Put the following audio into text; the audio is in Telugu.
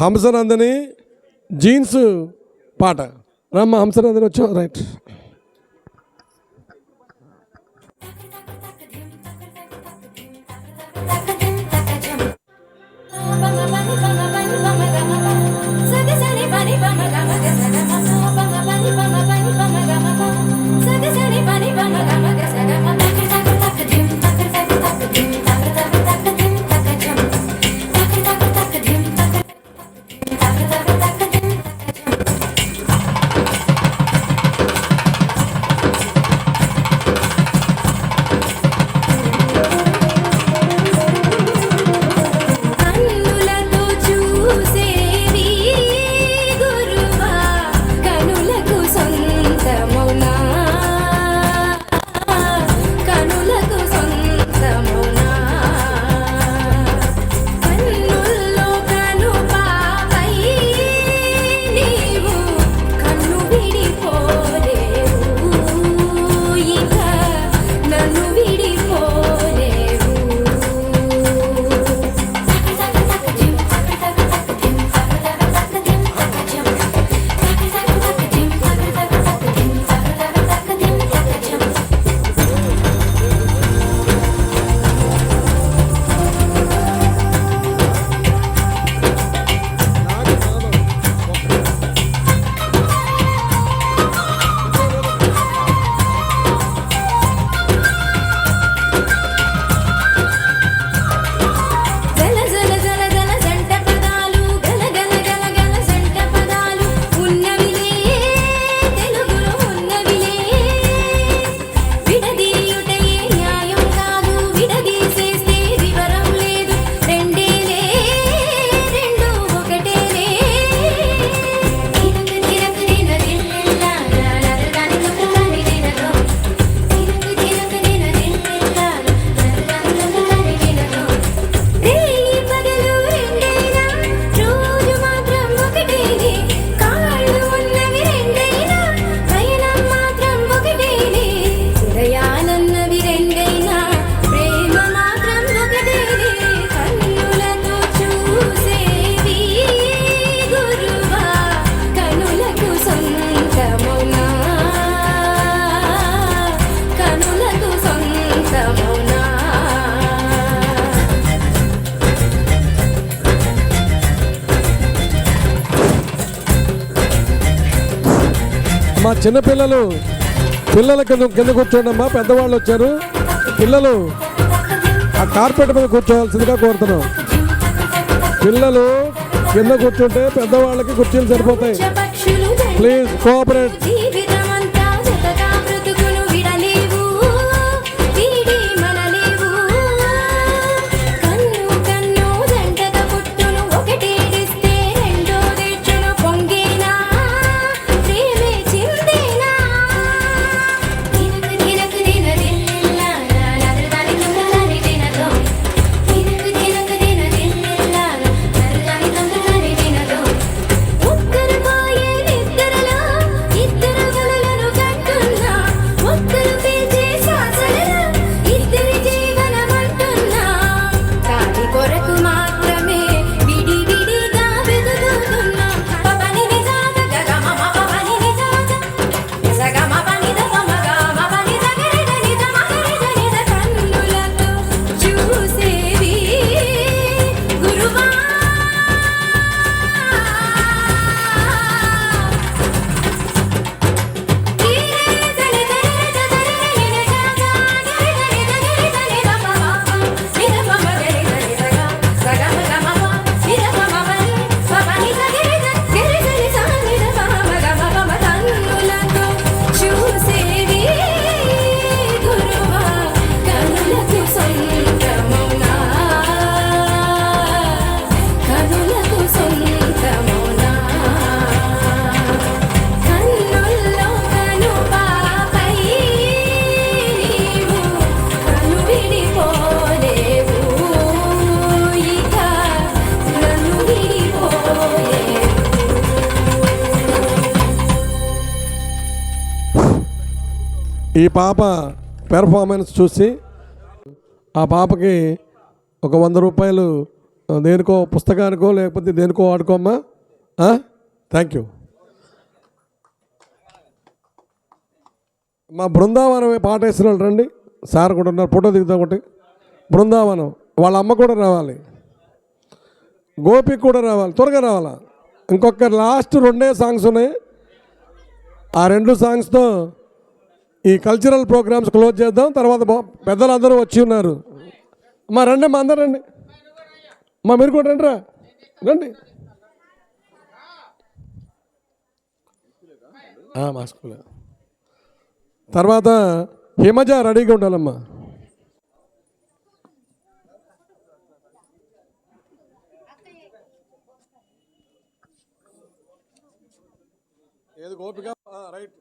హంసనందని జీన్స్ పాట. రమ్మ హంసనందని వచ్చావు. రైట్. మా చిన్నపిల్లలు కింద కూర్చోండి అమ్మా. పెద్దవాళ్ళు వచ్చారు. పిల్లలు ఆ కార్పెట్ మీద కూర్చోవాల్సిందిగా కోరుతున్నాం. పిల్లలు కింద కూర్చుంటే పెద్దవాళ్ళకి కుర్చీలు సరిపోతాయి. Please cooperate. ఈ పాప పెర్ఫార్మెన్స్ చూసి ఆ పాపకి ఒక 100 రూపాయలు దేనికో పుస్తకానికో లేకపోతే దేనికో వాడుకోమ్మా. Thank you. మా బృందావనం పాట వేసిన వాళ్ళు రండి. సార్ కూడా ఉన్నారు, ఫోటో దిగుతాం ఒకటి. బృందావనం వాళ్ళ అమ్మ కూడా రావాలి, గోపి కూడా రావాలి, త్వరగా రావాలా. ఇంకొక లాస్ట్ 2 సాంగ్స్ ఉన్నాయి. ఆ 2 సాంగ్స్తో ఈ కల్చరల్ ప్రోగ్రామ్స్ క్లోజ్ చేద్దాం. తర్వాత పెద్దలు అందరూ వచ్చి ఉన్నారు. మా రండి, మా అందరు రండి, మా మీరు కూడా రండి, రండి. మా స్కూల్ తర్వాత హిమజ రెడీగా ఉండాలమ్మా. ఏది గోపిక రైట్.